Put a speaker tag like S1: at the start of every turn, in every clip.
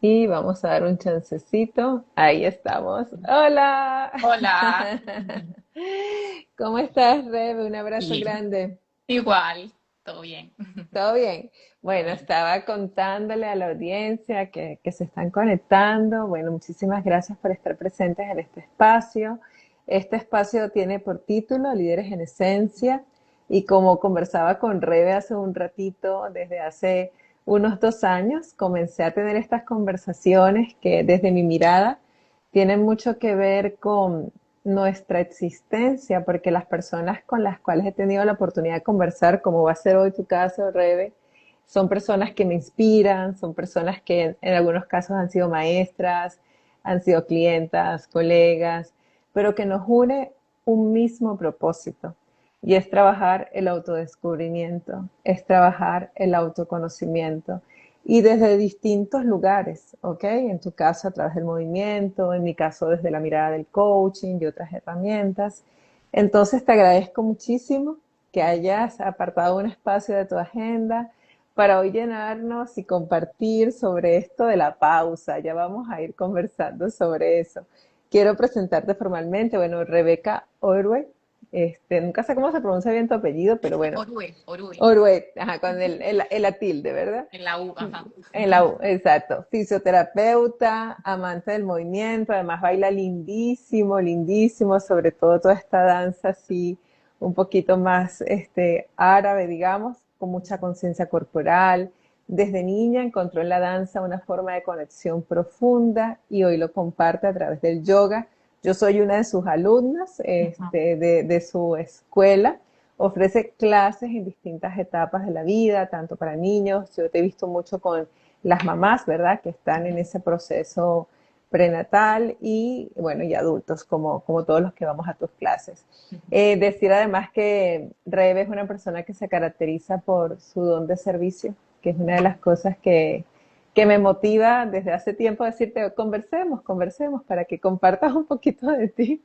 S1: Y vamos a dar un chancecito. Ahí estamos. Hola.
S2: Hola,
S1: ¿Cómo estás, Rebe? Un abrazo
S2: bien,
S1: grande.
S2: igual, todo bien.
S1: ¿Todo bien?
S2: Todo
S1: Bueno,
S2: bien.
S1: estaba contándole a la audiencia que se están conectando. Bueno, muchísimas gracias por estar presentes en este espacio. Este espacio tiene por título Líderes en Esencia y como conversaba con Rebe hace un ratito, desde hace unos 2 años, comencé a tener estas conversaciones que desde mi mirada tienen mucho que ver con nuestra existencia, porque las personas con las cuales he tenido la oportunidad de conversar, como va a ser hoy tu caso, Rebe, son personas que me inspiran, son personas que en algunos casos han sido maestras, han sido clientas, colegas, pero que nos une un mismo propósito y es trabajar el autodescubrimiento, es trabajar el autoconocimiento y desde distintos lugares, ¿ok? En tu caso a través del movimiento, en mi caso desde la mirada del coaching y otras herramientas. Entonces te agradezco muchísimo que hayas apartado un espacio de tu agenda para hoy llenarnos y compartir sobre esto de la pausa. Ya vamos a ir conversando sobre eso. Quiero presentarte formalmente, bueno, Rebeca Orwe, nunca sé cómo se pronuncia bien tu apellido, pero bueno,
S2: Orue, Orue,
S1: Orwe, ajá, con la tilde, ¿verdad?
S2: en la U, ajá.
S1: En la U, exacto. Fisioterapeuta, amante del movimiento, además baila lindísimo, lindísimo, sobre todo toda esta danza así, un poquito más árabe, digamos, con mucha conciencia corporal. Desde niña encontró en la danza una forma de conexión profunda y hoy lo comparte a través del yoga. Yo soy una de sus alumnas
S2: Ajá.
S1: de su escuela. Ofrece clases en distintas etapas de la vida, tanto para niños, yo te he visto mucho con las mamás, ¿verdad? Que están en ese proceso prenatal y, bueno, y adultos, como todos los que vamos a tus clases. Decir además que Rebe es una persona que se caracteriza por su don de servicio, que es una de las cosas que me motiva desde hace tiempo a decirte, conversemos, conversemos, para que compartas un poquito de ti.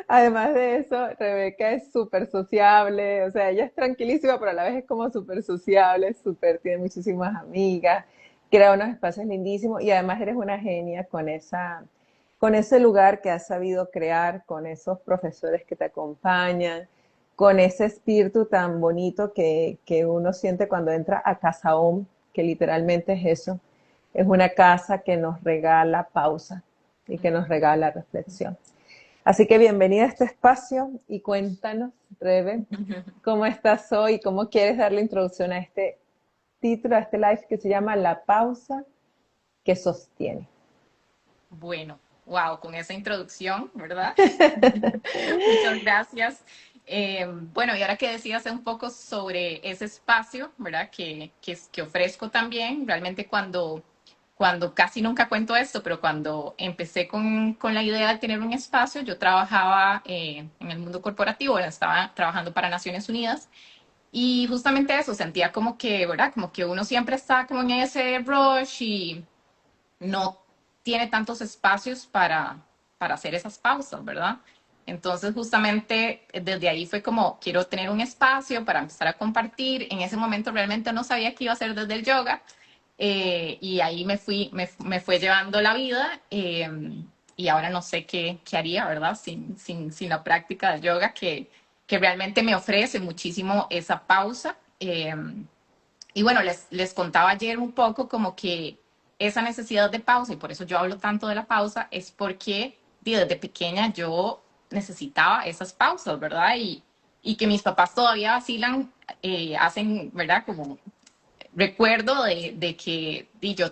S1: Además de eso, Rebeca es súper sociable, o sea, ella es tranquilísima, pero a la vez es como súper sociable, súper, tiene muchísimas amigas, crea unos espacios lindísimos y además eres una genia con ese lugar que has sabido crear, con esos profesores que te acompañan, con ese espíritu tan bonito que uno siente cuando entra a Casa Om, que literalmente es eso, es una casa que nos regala pausa y que nos regala reflexión. Así que bienvenida a este espacio y cuéntanos, Rebe, cómo estás hoy, cómo quieres dar la introducción a este título, a este live que se llama La pausa que sostiene.
S2: Bueno, wow, con esa introducción, ¿verdad? Muchas gracias. Bueno, y ahora que decías un poco sobre ese espacio, ¿verdad? Que ofrezco también, realmente cuando casi nunca cuento esto, pero cuando empecé con la idea de tener un espacio, yo trabajaba en el mundo corporativo, estaba trabajando para Naciones Unidas. Y justamente eso, sentía como que, ¿verdad? Como que uno siempre está como en ese rush y no tiene tantos espacios para hacer esas pausas, ¿verdad? Entonces, justamente desde ahí fue como, quiero tener un espacio para empezar a compartir. En ese momento realmente no sabía qué iba a hacer desde el yoga. Y ahí me fue llevando la vida. Y ahora no sé qué haría, ¿verdad? Sin la práctica del yoga, que realmente me ofrece muchísimo esa pausa. Y bueno, les contaba ayer un poco como que esa necesidad de pausa, y por eso yo hablo tanto de la pausa, es porque desde pequeña yo necesitaba esas pausas, ¿verdad? Y que mis papás todavía vacilan, hacen, ¿verdad? Como recuerdo de que yo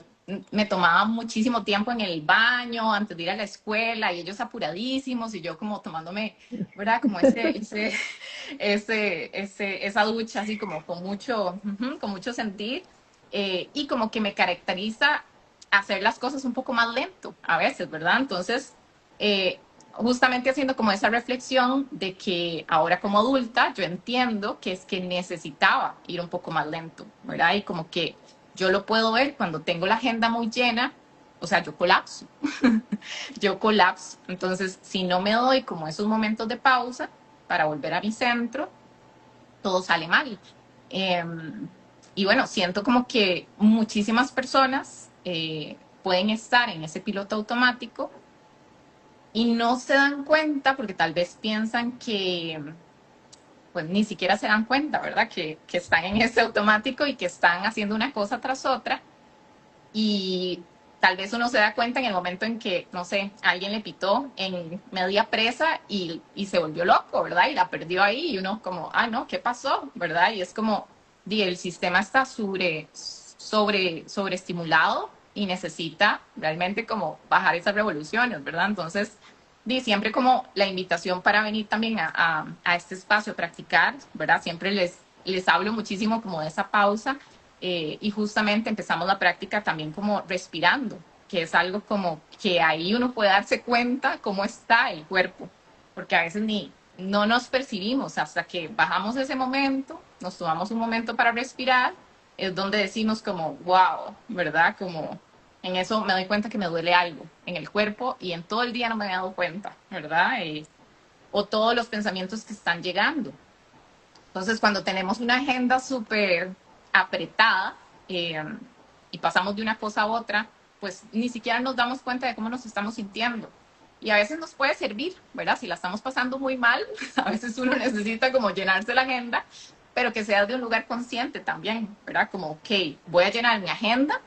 S2: me tomaba muchísimo tiempo en el baño antes de ir a la escuela y ellos apuradísimos y yo como tomándome, ¿verdad? Como esa ducha así como con mucho sentir, y como que me caracteriza hacer las cosas un poco más lento a veces, ¿verdad? Entonces, justamente haciendo como esa reflexión de que ahora como adulta yo entiendo que es que necesitaba ir un poco más lento, ¿verdad? Y como que yo lo puedo ver cuando tengo la agenda muy llena, o sea, yo colapso, yo colapso. Entonces, si no me doy como esos momentos de pausa para volver a mi centro, todo sale mal. Eh, y bueno, siento como que muchísimas personas pueden estar en ese piloto automático y no se dan cuenta porque tal vez piensan que, pues ni siquiera se dan cuenta, ¿verdad? Que están en ese automático y que están haciendo una cosa tras otra y tal vez uno se da cuenta en el momento en que, no sé, alguien le pitó en media presa y se volvió loco, ¿verdad? Y la perdió ahí y uno como, ah, no, ¿qué pasó? ¿Verdad? Y es como, el sistema está sobreestimulado y necesita realmente como bajar esas revoluciones, ¿verdad? Entonces, siempre como la invitación para venir también a este espacio a practicar, ¿verdad? Siempre les hablo muchísimo como de esa pausa y justamente empezamos la práctica también como respirando, que es algo como que ahí uno puede darse cuenta cómo está el cuerpo, porque a veces no nos percibimos hasta que bajamos ese momento, nos tomamos un momento para respirar, es donde decimos como, wow, ¿verdad? Como en eso me doy cuenta que me duele algo en el cuerpo y en todo el día no me había dado cuenta, ¿verdad? O todos los pensamientos que están llegando. Entonces, cuando tenemos una agenda súper apretada eh, y pasamos de una cosa a otra, pues ni siquiera nos damos cuenta de cómo nos estamos sintiendo. Y a veces nos puede servir, ¿verdad? Si la estamos pasando muy mal, a veces uno necesita como llenarse la agenda, pero que sea de un lugar consciente también, ¿verdad? Como, ok, voy a llenar mi agenda,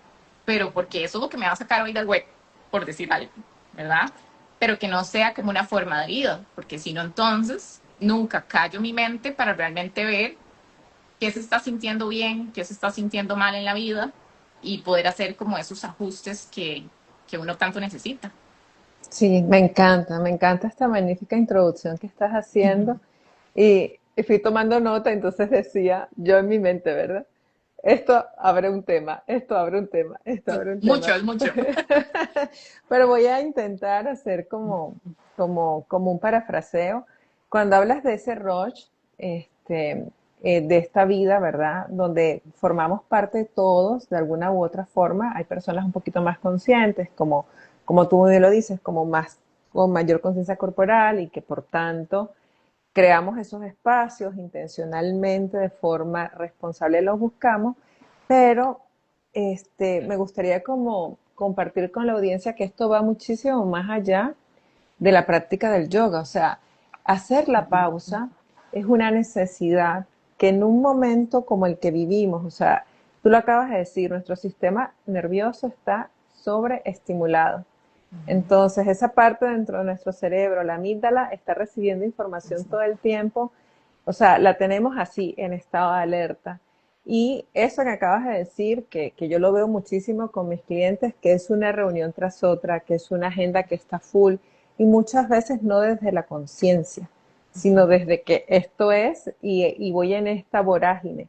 S2: pero porque eso es lo que me va a sacar hoy del hueco, por decir algo, ¿verdad? Pero que no sea como una forma de vida, porque si no, entonces nunca callo mi mente para realmente ver qué se está sintiendo bien, qué se está sintiendo mal en la vida y poder hacer como esos ajustes que uno tanto necesita.
S1: Sí, me encanta esta magnífica introducción que estás haciendo y fui tomando nota, entonces decía yo en mi mente, ¿verdad? Esto abre un tema, esto abre un tema, esto abre un tema.
S2: Mucho, es mucho.
S1: Pero voy a intentar hacer como un parafraseo. Cuando hablas de ese rush, este, de esta vida, ¿verdad? Donde formamos parte todos de alguna u otra forma, hay personas un poquito más conscientes, como tú bien lo dices, como más, con mayor conciencia corporal y que por tanto creamos esos espacios intencionalmente, de forma responsable los buscamos, pero me gustaría como compartir con la audiencia que esto va muchísimo más allá de la práctica del yoga. O sea, hacer la pausa es una necesidad que en un momento como el que vivimos, o sea, tú lo acabas de decir, nuestro sistema nervioso está sobreestimulado. Entonces, esa parte dentro de nuestro cerebro, la amígdala, está recibiendo información todo el tiempo. O sea, la tenemos así, en estado de alerta. Y eso que acabas de decir, que yo lo veo muchísimo con mis clientes, que es una reunión tras otra, que es una agenda que está full, y muchas veces no desde la conciencia, sino desde que esto es y voy en esta vorágine,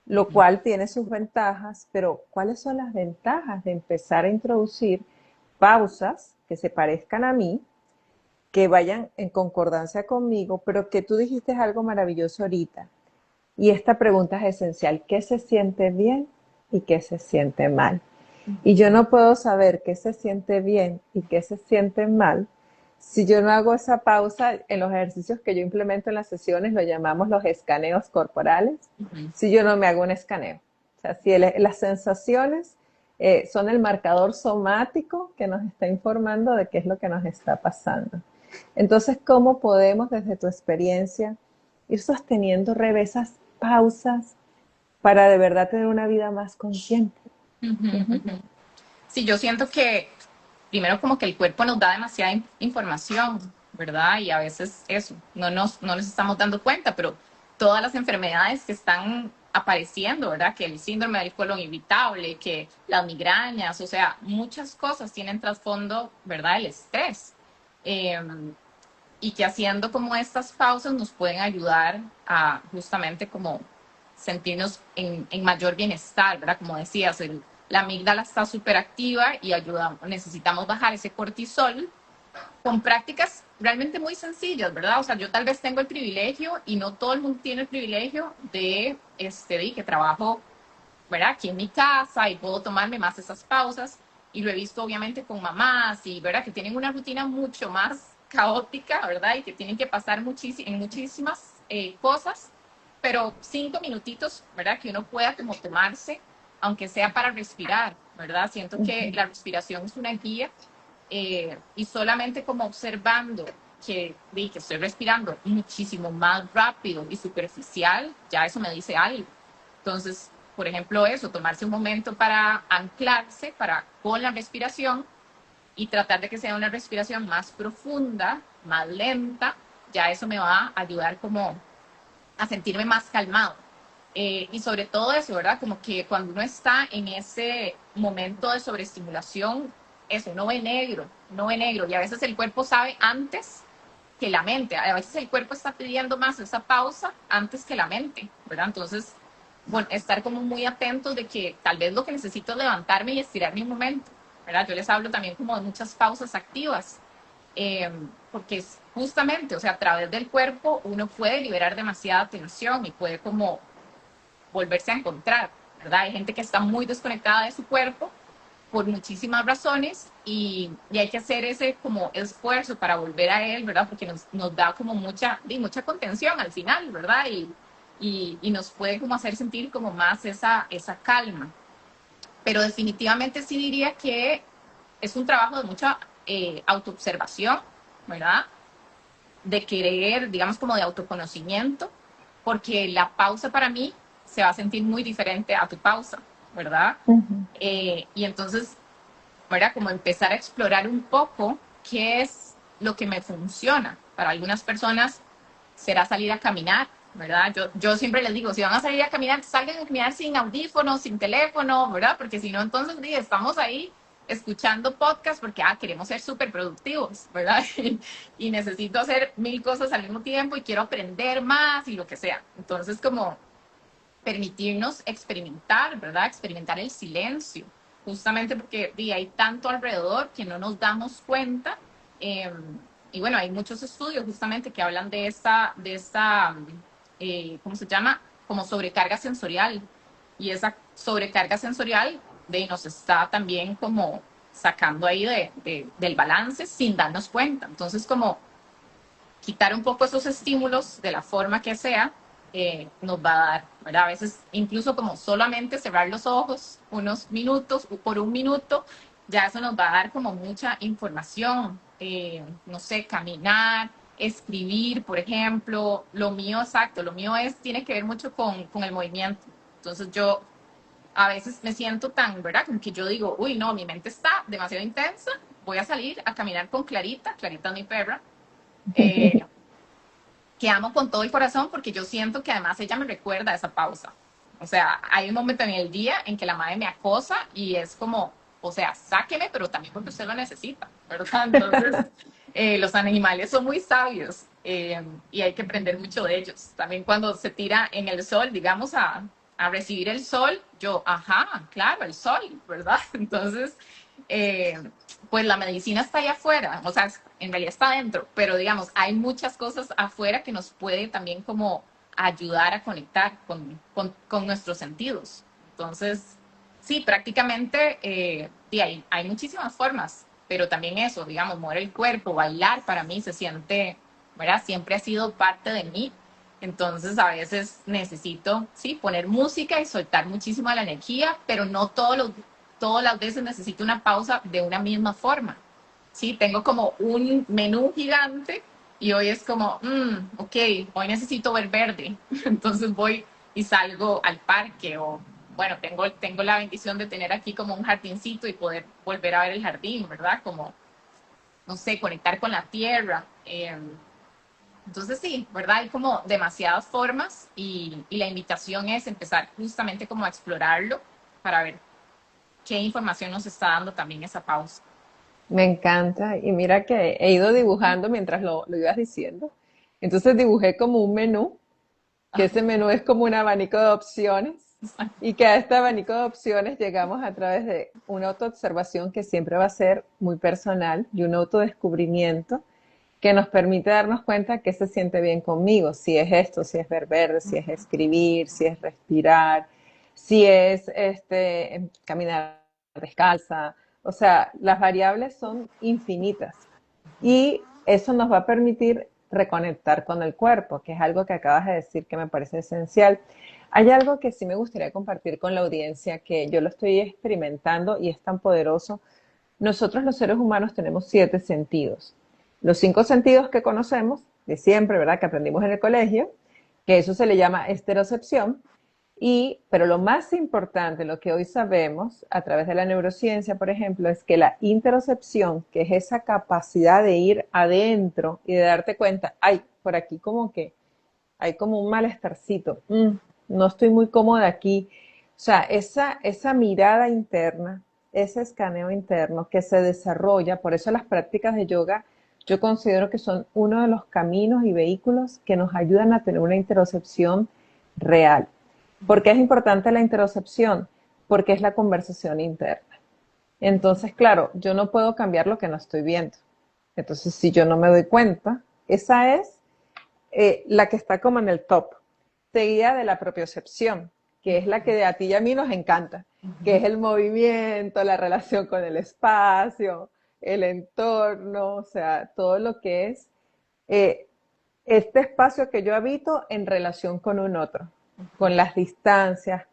S1: lo cual tiene sus ventajas, pero ¿cuáles son las ventajas de empezar a introducir pausas que se parezcan a mí, que vayan en concordancia conmigo, pero que tú dijiste algo maravilloso ahorita? Y esta pregunta es esencial: ¿qué se siente bien y qué se siente mal? Y yo no puedo saber qué se siente bien y qué se siente mal si yo no hago esa pausa en los ejercicios que yo implemento en las sesiones, lo llamamos los escaneos corporales, si yo no me hago un escaneo. O sea, si las sensaciones son el marcador somático que nos está informando de qué es lo que nos está pasando. Entonces, ¿cómo podemos desde tu experiencia ir sosteniendo esas pausas para de verdad tener una vida más consciente?
S2: Sí, yo siento que primero como que el cuerpo nos da demasiada información, ¿verdad? Y a veces eso, no nos estamos dando cuenta, pero todas las enfermedades que están apareciendo, ¿verdad? Que el síndrome del colon irritable, que las migrañas, o sea, muchas cosas tienen trasfondo, ¿verdad? El estrés. Eh, y que haciendo como estas pausas nos pueden ayudar a justamente como sentirnos en mayor bienestar, ¿verdad? Como decías, la amígdala está súper activa y necesitamos bajar ese cortisol con prácticas realmente muy sencillas, ¿verdad? O sea, yo tal vez tengo el privilegio y no todo el mundo tiene el privilegio de que trabajo, ¿verdad? Aquí en mi casa y puedo tomarme más esas pausas y lo he visto obviamente con mamás y, ¿verdad? Que tienen una rutina mucho más caótica, ¿verdad? Y que tienen que pasar en muchísimas cosas, pero 5 minutitos, ¿verdad? Que uno pueda como tomarse, aunque sea para respirar, ¿verdad? Siento que la respiración es una guía y solamente como observando que estoy respirando muchísimo más rápido y superficial, ya eso me dice algo. Entonces, por ejemplo, eso, tomarse un momento para anclarse con la respiración y tratar de que sea una respiración más profunda, más lenta, ya eso me va a ayudar como a sentirme más calmado. Y sobre todo eso, ¿verdad? Como que cuando uno está en ese momento de sobreestimulación, eso, no ve negro, y a veces el cuerpo sabe antes que la mente, a veces el cuerpo está pidiendo más esa pausa antes que la mente, ¿verdad? Entonces, bueno, estar como muy atentos de que tal vez lo que necesito es levantarme y estirarme un momento, ¿verdad? Yo les hablo también como de muchas pausas activas, eh, porque es justamente, o sea, a través del cuerpo uno puede liberar demasiada tensión y puede como volverse a encontrar, ¿verdad? Hay gente que está muy desconectada de su cuerpo por muchísimas razones y hay que hacer ese como esfuerzo para volver a él, ¿verdad? Porque nos da como mucha contención al final, ¿verdad? Y nos puede como hacer sentir como más esa calma. Pero definitivamente sí diría que es un trabajo de mucha autoobservación, ¿verdad? De querer, digamos, como de autoconocimiento, porque la pausa para mí se va a sentir muy diferente a tu pausa, ¿verdad?
S1: Ujú.
S2: Y entonces, ¿verdad? Como empezar a explorar un poco qué es lo que me funciona. Para algunas personas será salir a caminar, ¿verdad? Yo siempre les digo, si van a salir a caminar, salgan a caminar sin audífonos, sin teléfono, ¿verdad? Porque si no, entonces estamos ahí escuchando podcast porque queremos ser súper productivos, ¿verdad? Y necesito hacer 1000 cosas al mismo tiempo y quiero aprender más y lo que sea. Entonces, como permitirnos experimentar, ¿verdad? Experimentar el silencio, justamente porque hay tanto alrededor que no nos damos cuenta. eh, y bueno, hay muchos estudios justamente que hablan de esta, ¿cómo se llama? Como sobrecarga sensorial. Y esa sobrecarga sensorial nos está también como sacando ahí del balance sin darnos cuenta. Entonces, como quitar un poco esos estímulos de la forma que sea, nos va a dar, ¿verdad? A veces incluso como solamente cerrar los ojos unos minutos o por un minuto, ya eso nos va a dar como mucha información, no sé, caminar, escribir, por ejemplo, lo mío, exacto, lo mío tiene que ver mucho con el movimiento. Entonces yo a veces me siento tan, ¿verdad? Como que yo digo, uy, no, mi mente está demasiado intensa, voy a salir a caminar con Clarita, Clarita es mi perra, eh, que amo con todo el corazón porque yo siento que además ella me recuerda esa pausa. O sea, hay un momento en el día en que la madre me acosa y es como, o sea, sáqueme, pero también porque usted lo necesita, ¿verdad? Entonces, los animales son muy sabios y hay que aprender mucho de ellos. También cuando se tira en el sol, digamos, a recibir el sol, yo, ajá, claro, el sol, ¿verdad? Entonces, eh, pues la medicina está ahí afuera, o sea, en realidad está adentro, pero digamos, hay muchas cosas afuera que nos pueden también como ayudar a conectar con nuestros sentidos. Entonces, sí, prácticamente hay muchísimas formas, pero también eso, digamos, mover el cuerpo, bailar, para mí se siente, ¿verdad? Siempre ha sido parte de mí. Entonces, a veces necesito, sí, poner música y soltar muchísimo la energía, pero no todas las veces necesito una pausa de una misma forma. Sí, tengo como un menú gigante y hoy es como, ok, hoy necesito ver verde. Entonces voy y salgo al parque o, bueno, tengo la bendición de tener aquí como un jardincito y poder volver a ver el jardín, ¿verdad? Como, no sé, conectar con la tierra. Entonces sí, ¿verdad? Hay como demasiadas formas y la invitación es empezar justamente como a explorarlo para ver qué información nos está dando también esa pausa.
S1: Me encanta. Y mira que he ido dibujando mientras lo ibas diciendo. Entonces dibujé como un menú, que ese menú es como un abanico de opciones y que a este abanico de opciones llegamos a través de una autoobservación que siempre va a ser muy personal y un autodescubrimiento que nos permite darnos cuenta que se siente bien conmigo, si es esto, si es ver verde, si es escribir, si es respirar, si es caminar descalza. O sea, las variables son infinitas y eso nos va a permitir reconectar con el cuerpo, que es algo que acabas de decir que me parece esencial. Hay algo que sí me gustaría compartir con la audiencia, que yo lo estoy experimentando y es tan poderoso. Nosotros los seres humanos tenemos 7 sentidos. Los 5 sentidos que conocemos de siempre, ¿verdad? Que aprendimos en el colegio, que eso se le llama estereocepción. Pero lo más importante, lo que hoy sabemos a través de la neurociencia, por ejemplo, es que la interocepción, que es esa capacidad de ir adentro y de darte cuenta, ay, por aquí como que hay como un malestarcito, no estoy muy cómoda aquí. O sea, esa mirada interna, ese escaneo interno que se desarrolla, por eso las prácticas de yoga yo considero que son uno de los caminos y vehículos que nos ayudan a tener una interocepción real. ¿Por qué es importante la interocepción? Porque es la conversación interna. Entonces, claro, yo no puedo cambiar lo que no estoy viendo. Entonces, si yo no me doy cuenta, esa es la que está como en el top, seguida de la propiocepción, que es la que a ti y a mí nos encanta, que es el movimiento, la relación con el espacio, el entorno, o sea, todo lo que es eh, este espacio que yo habito en relación con un otro, con las distancias,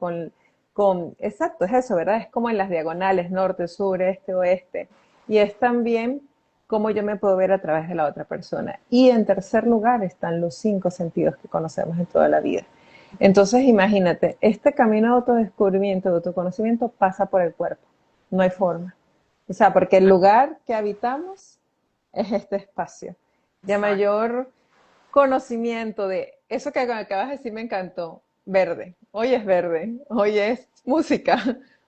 S1: exacto, es eso, ¿verdad? Es como en las diagonales, norte, sur, este, oeste. Y es también cómo yo me puedo ver a través de la otra persona. Y en tercer lugar están los 5 sentidos que conocemos en toda la vida. Entonces, imagínate, este camino de autodescubrimiento, de autoconocimiento, pasa por el cuerpo. No hay forma. O sea, porque el lugar que habitamos es este espacio de
S2: Exacto.
S1: mayor conocimiento de eso que acabas de decir me encantó. Verde. Hoy es verde. Hoy es música.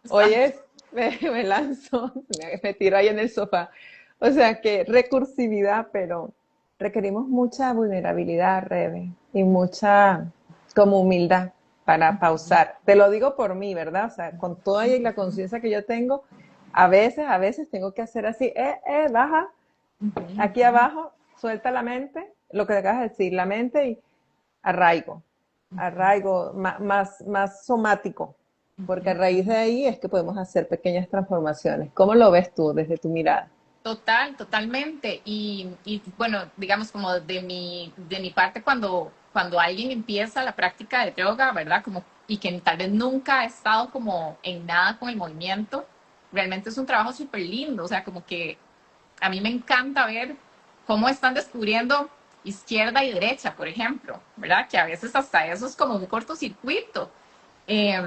S1: Hoy
S2: Exacto.
S1: es me lanzo, me tiro ahí en el sofá. O sea que recursividad, pero requerimos mucha vulnerabilidad, Rebe, y mucha como humildad para pausar. Te lo digo por mí, ¿verdad? O sea, con toda la conciencia que yo tengo, a veces tengo que hacer así, baja, aquí abajo, suelta la mente, lo que acabas de decir, la mente y arraigo, arraigo más somático, porque a raíz de ahí es que podemos hacer pequeñas transformaciones. ¿Cómo lo ves tú desde tu mirada?
S2: Totalmente. Y bueno, digamos como de mi parte, cuando alguien empieza la práctica de yoga, ¿verdad? Como, y que tal vez nunca ha estado como en nada con el movimiento, realmente es un trabajo súper lindo. O sea, como que a mí me encanta ver cómo están descubriendo izquierda y derecha, por ejemplo, ¿verdad? Que a veces hasta eso es como un cortocircuito. Eh,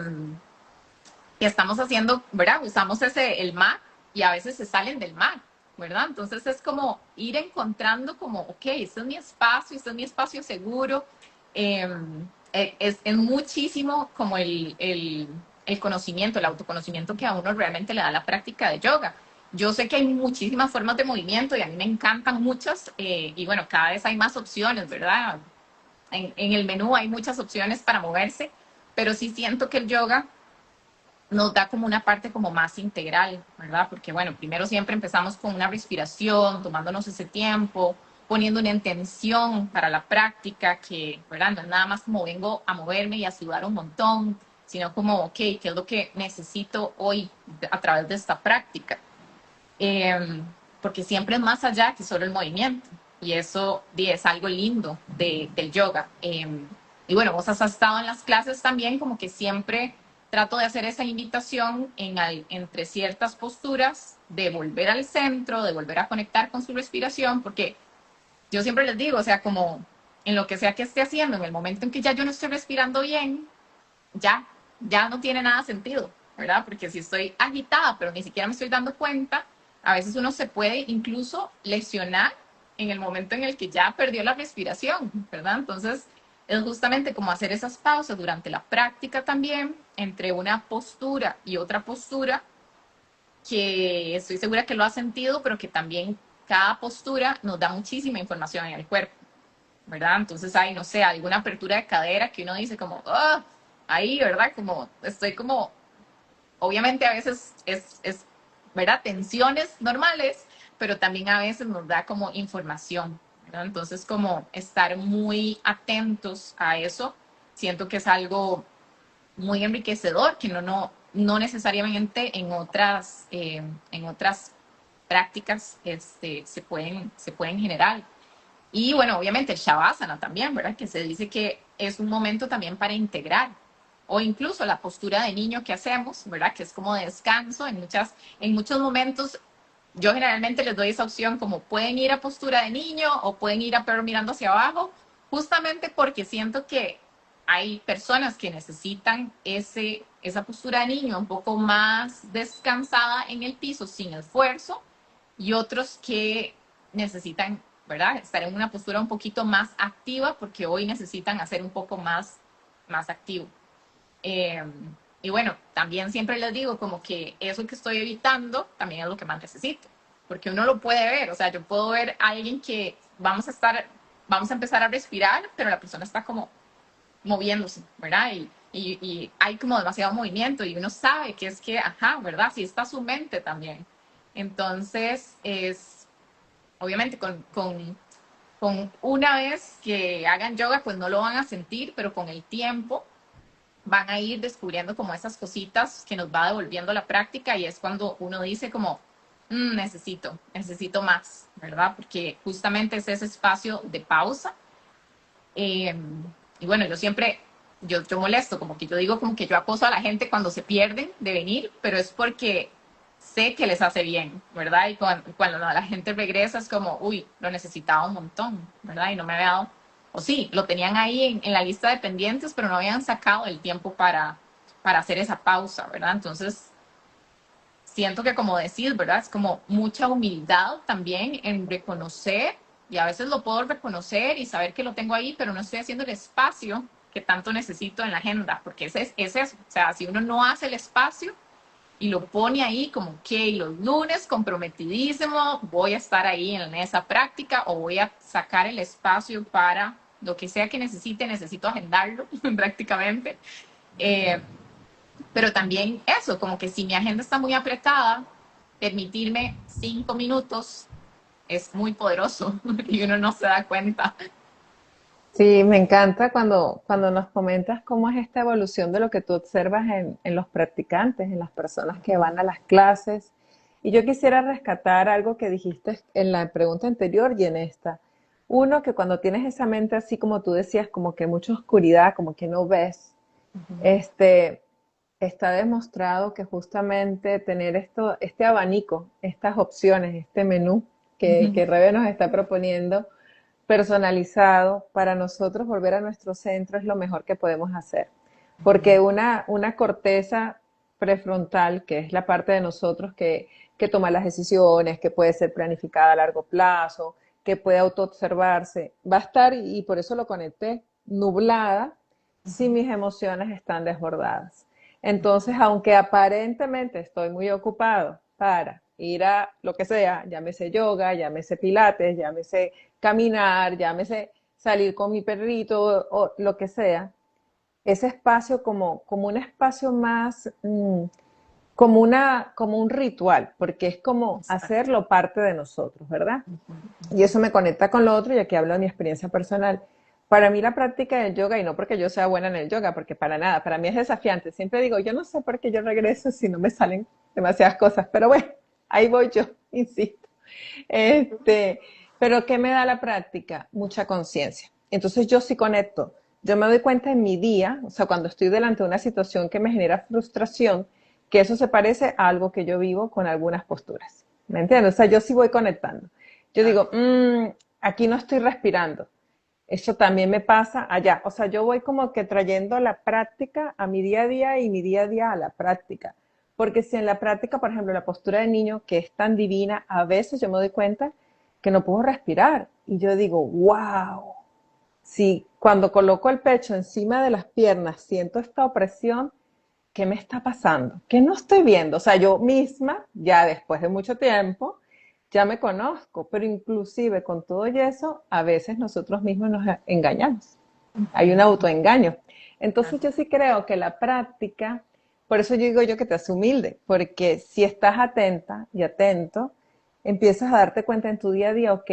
S2: que estamos haciendo, ¿verdad? Usamos el mat y a veces se salen del mat, ¿verdad? Entonces es como ir encontrando como, ok, este es mi espacio seguro. Eh, es muchísimo como el conocimiento, el autoconocimiento que a uno realmente le da la práctica de yoga. Yo sé que hay muchísimas formas de movimiento y a mí me encantan muchas y bueno, cada vez hay más opciones, ¿verdad? En el menú hay muchas opciones para moverse, pero sí siento que el yoga nos da como una parte como más integral, ¿verdad? Porque bueno, primero siempre empezamos con una respiración, tomándonos ese tiempo, poniendo una intención para la práctica, que, ¿verdad? No es nada más como vengo a moverme y a sudar un montón, sino como, ok, ¿qué es lo que necesito hoy a través de esta práctica? Eh, Porque siempre es más allá que solo el movimiento. Y eso es algo lindo del yoga. Y bueno, vos has estado en las clases también, como que siempre trato de hacer esa invitación entre ciertas posturas, de volver al centro, de volver a conectar con su respiración, porque yo siempre les digo, o sea, como en lo que sea que esté haciendo, en el momento en que ya yo no estoy respirando bien, ya, ya no tiene nada sentido, ¿verdad? Porque si estoy agitada, pero ni siquiera me estoy dando cuenta, a veces uno se puede incluso lesionar en el momento en el que ya perdió la respiración, ¿verdad? Entonces, es justamente como hacer esas pausas durante la práctica también, entre una postura y otra postura, que estoy segura que lo ha sentido, pero que también cada postura nos da muchísima información en el cuerpo. ¿Verdad? Entonces hay, no sé, alguna apertura de cadera que uno dice como, oh, ahí, ¿verdad? Como, estoy como, obviamente a veces ¿verdad? Tensiones normales, pero también a veces nos da como información, ¿verdad? Entonces como estar muy atentos a eso, siento que es algo muy enriquecedor, que no necesariamente en otras prácticas se pueden generar. Y bueno, obviamente el Shavasana también, ¿verdad? Que se dice que es un momento también para integrar. O incluso la postura de niño que hacemos, ¿verdad? Que es como de descanso. En muchos momentos yo generalmente les doy esa opción como pueden ir a postura de niño o pueden ir a perro mirando hacia abajo, justamente porque siento que hay personas que necesitan esa postura de niño un poco más descansada en el piso sin esfuerzo y otros que necesitan, ¿verdad? Estar en una postura un poquito más activa porque hoy necesitan hacer un poco más activo. Eh, y bueno, también siempre les digo como que eso que estoy evitando también es lo que más necesito, porque uno lo puede ver, o sea, yo puedo ver a alguien que vamos a empezar a respirar, pero la persona está como moviéndose, ¿verdad? Y hay como demasiado movimiento y uno sabe que es que, ajá, ¿verdad? Sí está su mente también. Entonces, obviamente con una vez que hagan yoga, pues no lo van a sentir, pero con el tiempo van a ir descubriendo como esas cositas que nos va devolviendo la práctica y es cuando uno dice como, necesito más, ¿verdad? Porque justamente es ese espacio de pausa. Eh, y bueno, yo molesto, como que yo digo como que yo acoso a la gente cuando se pierden de venir, pero es porque sé que les hace bien, ¿verdad? Y cuando la gente regresa es como, uy, lo necesitaba un montón, ¿verdad? Y no me había dado, o sí, lo tenían ahí en la lista de pendientes, pero no habían sacado el tiempo para hacer esa pausa, ¿verdad? Entonces, siento que como decís, ¿verdad? Es como mucha humildad también en reconocer, y a veces lo puedo reconocer y saber que lo tengo ahí, pero no estoy haciendo el espacio que tanto necesito en la agenda, porque es eso. O sea, si uno no hace el espacio y lo pone ahí como que los lunes comprometidísimo, voy a estar ahí en esa práctica o voy a sacar el espacio para lo que sea que necesito agendarlo prácticamente. Eh, pero también eso, como que si mi agenda está muy apretada, permitirme 5 minutos es muy poderoso y uno no se da cuenta.
S1: Sí, me encanta cuando nos comentas cómo es esta evolución de lo que tú observas en los practicantes, en las personas que van a las clases. Y yo quisiera rescatar algo que dijiste en la pregunta anterior y en esta. Uno, que cuando tienes esa mente así como tú decías, como que mucha oscuridad, como que no ves, este, está demostrado que justamente tener este abanico, estas opciones, este menú que Rebe nos está proponiendo, personalizado para nosotros volver a nuestro centro es lo mejor que podemos hacer. Porque una corteza prefrontal, que es la parte de nosotros que toma las decisiones, que puede ser planificada a largo plazo, que puede autoobservarse, va a estar, y por eso lo conecté, nublada si mis emociones están desbordadas. Entonces, aunque aparentemente estoy muy ocupado para ir a lo que sea, llámese yoga, llámese pilates, llámese caminar, llámese salir con mi perrito o lo que sea, ese espacio como un espacio más, como un ritual, porque es como
S2: Exacto.
S1: hacerlo parte de nosotros, ¿verdad? Y eso me conecta con lo otro y aquí hablo de mi experiencia personal. Para mí la práctica del yoga, y no porque yo sea buena en el yoga, porque para nada, para mí es desafiante. Siempre digo, yo no sé por qué yo regreso si no me salen demasiadas cosas, pero bueno, ahí voy yo, insisto. Este, pero ¿qué me da la práctica? Mucha conciencia. Entonces yo sí conecto. Yo me doy cuenta en mi día, o sea, cuando estoy delante de una situación que me genera frustración, que eso se parece a algo que yo vivo con algunas posturas. ¿Me entiendes? O sea, yo sí voy conectando. Yo digo, aquí no estoy respirando. Eso también me pasa allá. O sea, yo voy como que trayendo la práctica a mi día a día y mi día a día a la práctica. Porque si en la práctica, por ejemplo, la postura de niño, que es tan divina, a veces yo me doy cuenta que no puedo respirar. Y yo digo, wow, si cuando coloco el pecho encima de las piernas siento esta opresión, ¿qué me está pasando? ¿Qué no estoy viendo? O sea, yo misma, ya después de mucho tiempo, ya me conozco, pero inclusive con todo eso, a veces nosotros mismos nos engañamos. Hay un autoengaño. Entonces yo sí creo que la práctica, por eso yo digo yo que te hace humilde, porque si estás atenta y atento, empiezas a darte cuenta en tu día a día, ok,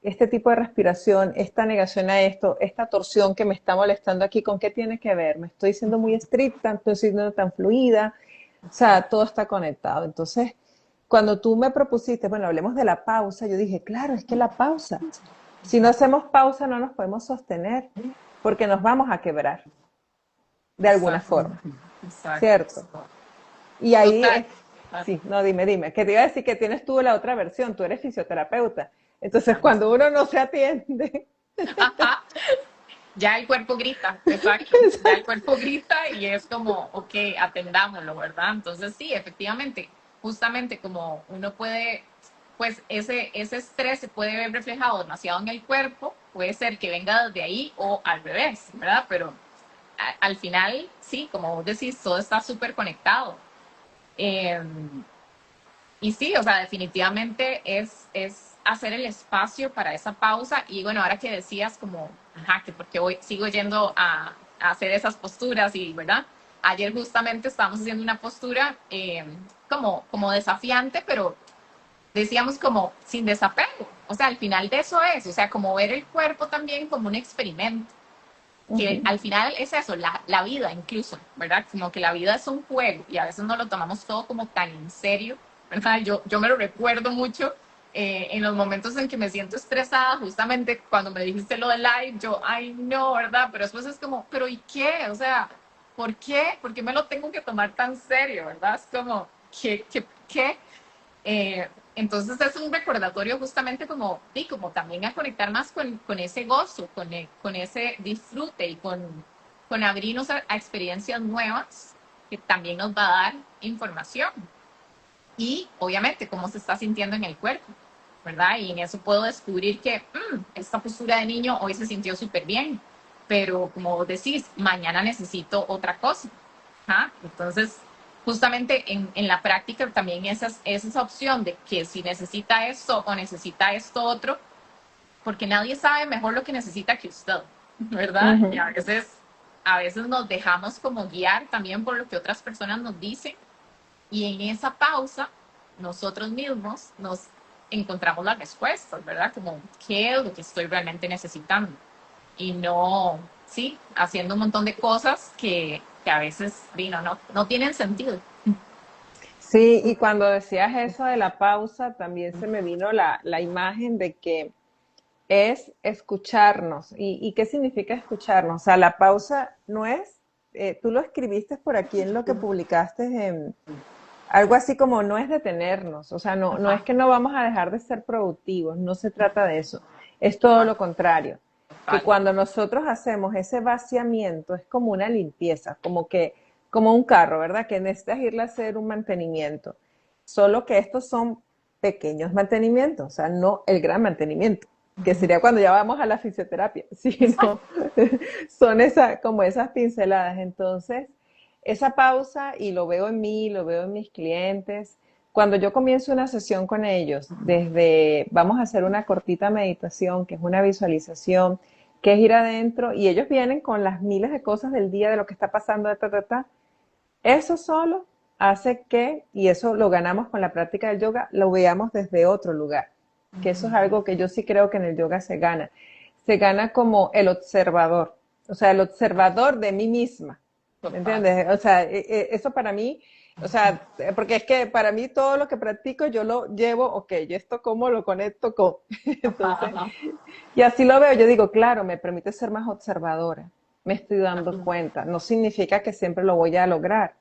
S1: este tipo de respiración, esta negación a esto, esta torsión que me está molestando aquí, ¿con qué tiene que ver? ¿Me estoy siendo muy estricta? ¿Estoy siendo tan fluida? O sea, todo está conectado. Entonces, cuando tú me propusiste, bueno, hablemos de la pausa, yo dije, claro, es que la pausa. Si no hacemos pausa, no nos podemos sostener porque nos vamos a quebrar de alguna
S2: Exacto,
S1: forma, ¿cierto?
S2: exacto.
S1: Y ahí
S2: Total.
S1: es, sí, no, dime, que te iba a decir que tienes tú la otra versión, tú eres fisioterapeuta. Entonces, cuando uno no se atiende,
S2: Ajá. Ya el cuerpo grita, exacto. Ya el cuerpo grita y es como, ok, atendámoslo, ¿verdad? Entonces sí, efectivamente, justamente como uno puede, pues ese estrés se puede ver reflejado demasiado en el cuerpo, puede ser que venga desde ahí o al revés, ¿verdad? Pero al final, sí, como vos decís, todo está súper conectado. Eh, y sí, o sea, definitivamente es hacer el espacio para esa pausa. Y bueno, ahora que decías como, ajá, que porque hoy sigo yendo a hacer esas posturas y, ¿verdad? Ayer justamente estábamos haciendo una postura como desafiante, pero decíamos como sin desapego. O sea, al final de eso es, o sea, como ver el cuerpo también como un experimento que
S1: ujú,
S2: al final es eso, la vida incluso, ¿verdad? Como que la vida es un juego y a veces no lo tomamos todo como tan en serio, ¿verdad? Yo me lo recuerdo mucho en los momentos en que me siento estresada, justamente cuando me dijiste lo del live, yo, ay no, ¿verdad? Pero después es como, pero ¿y qué? O sea, ¿por qué? ¿Por qué me lo tengo que tomar tan serio, ¿verdad? Es como, ¿qué? Entonces es un recordatorio justamente como, sí, como también a conectar más con ese gozo, con ese disfrute y con abrirnos a experiencias nuevas que también nos va a dar información. Y obviamente cómo se está sintiendo en el cuerpo, ¿verdad? Y en eso puedo descubrir que esta postura de niño hoy se sintió súper bien, pero como decís, mañana necesito otra cosa. ¿Ah? Entonces, justamente en la práctica también es esa opción de que si necesita esto o necesita esto otro, porque nadie sabe mejor lo que necesita que usted, ¿verdad? Y
S1: ujú.
S2: a veces nos dejamos como guiar también por lo que otras personas nos dicen y en esa pausa nosotros mismos nos encontramos las respuestas, ¿verdad? Como qué es lo que estoy realmente necesitando y no, sí, haciendo un montón de cosas que a veces no tienen sentido.
S1: Sí, y cuando decías eso de la pausa, también se me vino la imagen de que es escucharnos. ¿Y qué significa escucharnos? O sea, la pausa no es, tú lo escribiste por aquí en lo que publicaste en algo así como no es detenernos, o sea, no es
S2: Ajá,
S1: que no vamos a dejar de ser productivos, no se trata de eso, es todo lo contrario, que
S2: total.
S1: cuando nosotros hacemos ese vaciamiento es como una limpieza, como un carro, ¿verdad? Que necesitas irle a hacer un mantenimiento, solo que estos son pequeños mantenimientos, o sea, no el gran mantenimiento, que sería cuando ya vamos a la fisioterapia, sino son como esas pinceladas. Entonces, esa pausa, y lo veo en mí, lo veo en mis clientes, cuando yo comienzo una sesión con ellos, desde vamos a hacer una cortita meditación, que es una visualización, que es ir adentro, y ellos vienen con las miles de cosas del día, de lo que está pasando, eso solo hace que, y eso lo ganamos con la práctica del yoga, lo veamos desde otro lugar, que eso es algo que yo sí creo que en el yoga se gana como el observador, o sea, el observador de mí misma, ¿me
S2: Total.
S1: entiendes? O sea, eso para mí, o sea, porque es que para mí todo lo que practico yo lo llevo, ok, ¿y esto cómo lo conecto con?
S2: Ajá,
S1: Entonces,
S2: ajá.
S1: y así lo veo, yo digo, claro, me permite ser más observadora, me estoy dando cuenta, no significa que siempre lo voy a lograr,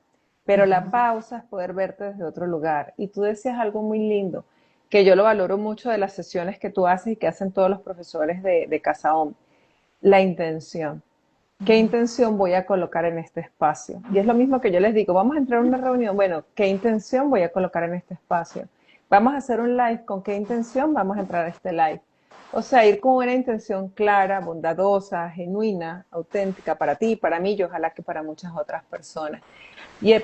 S1: pero la pausa es poder verte desde otro lugar. Y tú decías algo muy lindo, que yo lo valoro mucho de las sesiones que tú haces y que hacen todos los profesores de Casa Om, la intención. ¿Qué intención voy a colocar en este espacio? Y es lo mismo que yo les digo, vamos a entrar a una reunión, bueno, ¿qué intención voy a colocar en este espacio? Vamos a hacer un live, ¿con qué intención vamos a entrar a este live? O sea, ir con una intención clara, bondadosa, genuina, auténtica para ti, para mí y ojalá que para muchas otras personas.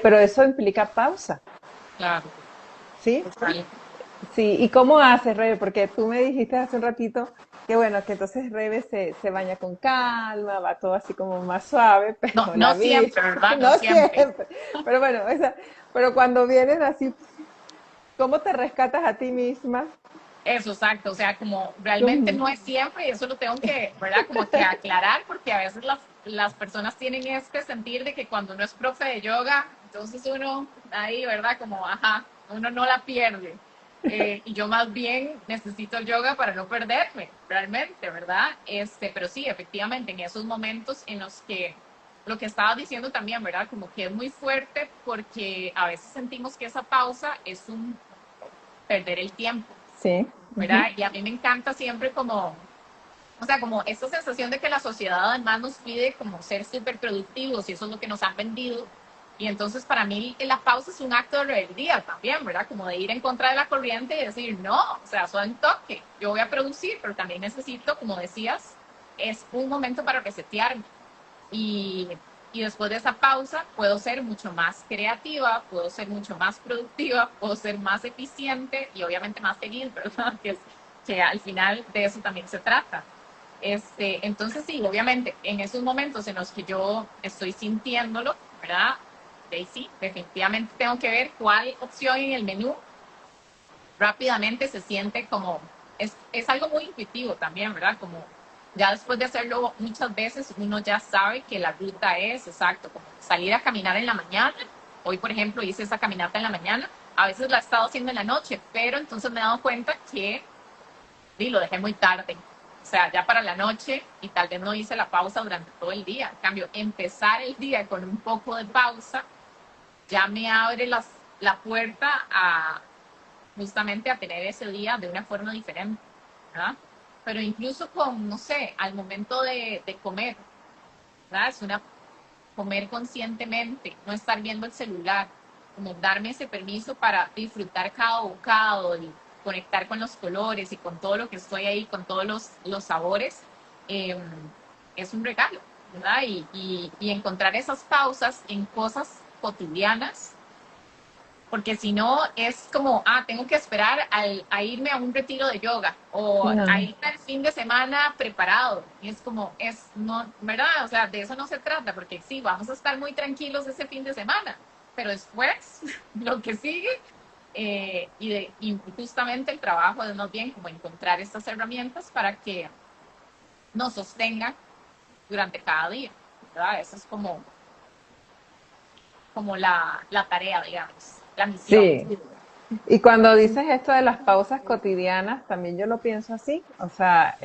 S1: Pero eso implica pausa,
S2: Claro,
S1: ¿sí?
S2: total.
S1: Sí, ¿y cómo haces, Rebe? Porque tú me dijiste hace un ratito que bueno, que entonces Rebe se baña con calma, va todo así como más suave,
S2: No,
S1: pero
S2: no
S1: la vi,
S2: siempre, ¿verdad? No
S1: no
S2: siempre.
S1: siempre, pero bueno, pero cuando vienen así, ¿cómo te rescatas a ti misma?
S2: Eso, exacto. O sea, como realmente
S1: Ujú.
S2: no es siempre, y eso lo tengo que, ¿verdad? Como que aclarar, porque a veces las personas tienen este sentir de que cuando uno es profe de yoga, entonces uno ahí, ¿verdad? Como, ajá, uno no la pierde. Y yo más bien necesito el yoga para no perderme, realmente, ¿verdad? Pero sí, efectivamente, en esos momentos en los que lo que estaba diciendo también, ¿verdad? Como que es muy fuerte porque a veces sentimos que esa pausa es un perder el tiempo,
S1: Sí.
S2: ¿verdad?
S1: Ujú.
S2: Y a mí me encanta siempre como, o sea, como esta sensación de que la sociedad además nos pide como ser súper productivos y eso es lo que nos han vendido. Y entonces para mí la pausa es un acto de rebeldía también, ¿verdad? Como de ir en contra de la corriente y decir, no, o sea, soy un toque, yo voy a producir, pero también necesito, como decías, es un momento para resetearme. Y, y después de esa pausa puedo ser mucho más creativa, puedo ser mucho más productiva, puedo ser más eficiente y obviamente más feliz, ¿verdad? Que al final de eso también se trata. Entonces sí, obviamente, en esos momentos en los que yo estoy sintiéndolo, ¿verdad? De sí, definitivamente tengo que ver cuál opción en el menú rápidamente se siente como, es algo muy intuitivo también, ¿verdad? Como ya después de hacerlo muchas veces, uno ya sabe que la ruta es, exacto, como salir a caminar en la mañana. Hoy, por ejemplo, hice esa caminata en la mañana. A veces la he estado haciendo en la noche, pero entonces me he dado cuenta que sí, lo dejé muy tarde. O sea, ya para la noche y tal vez no hice la pausa durante todo el día. En cambio, empezar el día con un poco de pausa ya me abre la puerta a justamente a tener ese día de una forma diferente, ¿verdad? Pero incluso con, no sé, al momento de comer, ¿verdad? Es una comer conscientemente, no estar viendo el celular, como darme ese permiso para disfrutar cada bocado y conectar con los colores y con todo lo que estoy ahí, con todos los sabores, eh, es un regalo, ¿verdad? Y encontrar esas pausas en cosas cotidianas porque si no es como, tengo que esperar a irme a un retiro de yoga o a
S1: No.
S2: irme al fin de semana preparado. Y es como, no, ¿verdad? O sea, de eso no se trata, porque sí, vamos a estar muy tranquilos ese fin de semana, pero después lo que sigue, y justamente el trabajo es más bien como encontrar estas herramientas para que nos sostengan durante cada día, ¿verdad? Esa es como la tarea, digamos, la misión.
S1: Sí. Y cuando dices esto de las pausas cotidianas, también yo lo pienso así. O sea,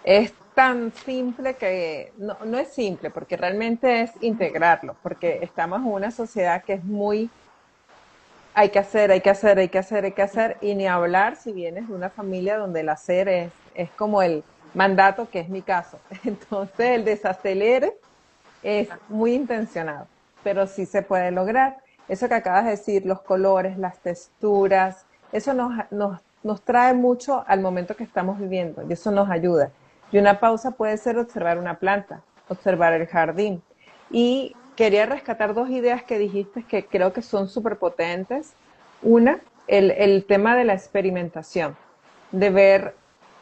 S1: es tan simple que no es simple, porque realmente es integrarlo, porque estamos en una sociedad que es muy hay que hacer, hay que hacer, hay que hacer, hay que hacer, y ni hablar si vienes de una familia donde el hacer es como el mandato, que es mi caso. Entonces, el desacelere es muy intencionado, pero sí se puede lograr. Eso que acabas de decir, los colores, las texturas, eso nos trae mucho al momento que estamos viviendo y eso nos ayuda. Y una pausa puede ser observar una planta, observar el jardín. Y quería rescatar dos ideas que dijiste que creo que son súper potentes. Una, el tema de la experimentación, de ver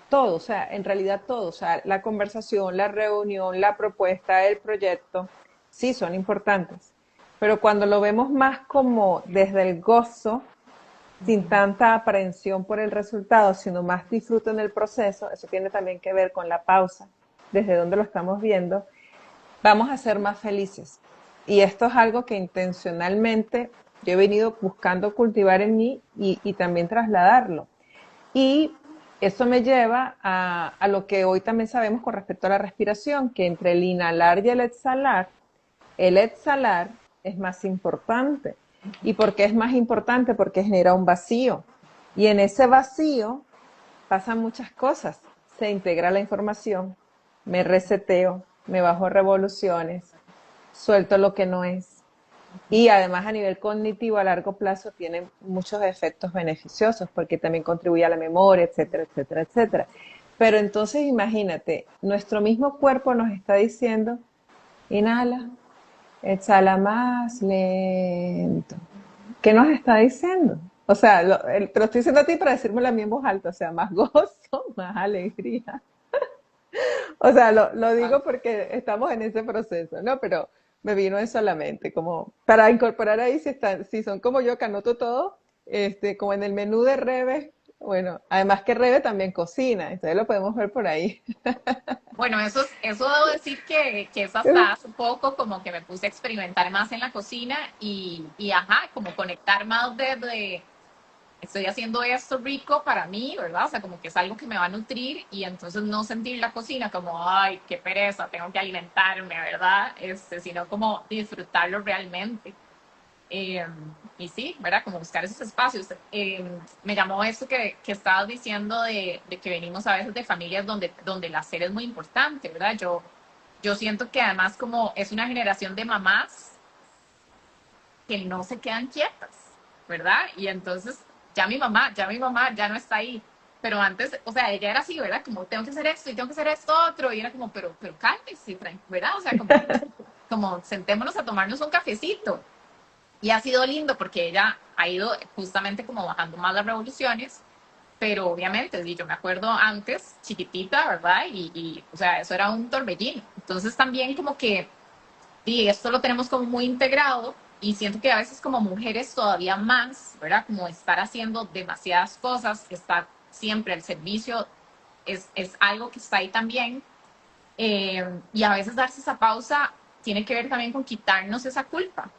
S1: todo, o sea, en realidad todo, o sea, la conversación, la reunión, la propuesta, el proyecto, sí son importantes, pero cuando lo vemos más como desde el gozo, sin tanta aprehensión por el resultado, sino más disfrute en el proceso, eso tiene también que ver con la pausa, desde donde lo estamos viendo, vamos a ser más felices. Y esto es algo que intencionalmente yo he venido buscando cultivar en mí y también trasladarlo. Y eso me lleva a lo que hoy también sabemos con respecto a la respiración, que entre el inhalar y el exhalar es más importante. ¿Y por qué es más importante? Porque genera un vacío. Y en ese vacío pasan muchas cosas. Se integra la información, me reseteo, me bajo revoluciones, suelto lo que no es. Y además a nivel cognitivo a largo plazo tiene muchos efectos beneficiosos porque también contribuye a la memoria, etcétera, etcétera, etcétera. Pero entonces imagínate, nuestro mismo cuerpo nos está diciendo, inhala, exhala más lento. ¿Qué nos está diciendo? O sea, te lo estoy diciendo a ti para decírmelo a mí en voz alta, o sea, más gozo, más alegría. O sea, lo digo porque estamos en ese proceso, ¿no? Pero me vino eso a la mente, como para incorporar ahí, si son como yo, que anoto todo, como en el menú de Rebe, bueno, además que Rebe también cocina, entonces lo podemos ver por ahí.
S2: Bueno, eso debo decir que es hasta hace poco como que me puse a experimentar más en la cocina y ajá, como conectar más desde estoy haciendo esto rico para mí, ¿verdad? O sea, como que es algo que me va a nutrir y entonces no sentir la cocina como, ay, qué pereza, tengo que alimentarme, ¿verdad? Sino como disfrutarlo realmente. Eh, y sí, ¿verdad? Como buscar esos espacios. Me llamó eso que estabas diciendo de que venimos a veces de familias donde el hacer es muy importante, ¿verdad? Yo siento que además como es una generación de mamás que no se quedan quietas, ¿verdad? Y entonces ya mi mamá ya no está ahí. Pero antes, o sea, ella era así, ¿verdad? Como tengo que hacer esto y tengo que hacer esto otro. Y era como, pero cálmese, ¿verdad? O sea, como sentémonos a tomarnos un cafecito. Y ha sido lindo porque ella ha ido justamente como bajando más las revoluciones, pero obviamente, yo me acuerdo antes, chiquitita, ¿verdad? O sea, eso era un torbellino. Entonces también como que, y esto lo tenemos como muy integrado y siento que a veces como mujeres todavía más, ¿verdad? Como estar haciendo demasiadas cosas, estar siempre al servicio, es algo que está ahí también. Y a veces darse esa pausa tiene que ver también con quitarnos esa culpa,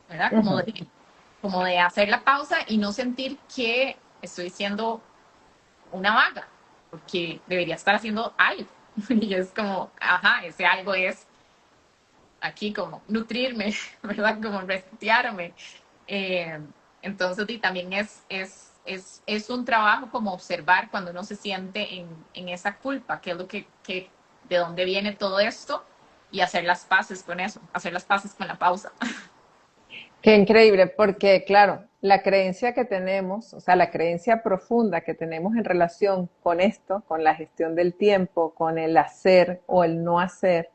S2: ¿verdad?
S1: Ujú.
S2: Como de hacer la pausa y no sentir que estoy siendo una vaga, porque debería estar haciendo algo. Y es como, ajá, ese algo es aquí como nutrirme, ¿verdad? Como resetearme. Eh, entonces, y también es un trabajo como observar cuando uno se siente en esa culpa, qué es lo de dónde viene todo esto y hacer las paces con eso, hacer las paces con la pausa.
S1: Qué increíble, porque claro, la creencia que tenemos, o sea, la creencia profunda que tenemos en relación con esto, con la gestión del tiempo, con el hacer o el no hacer,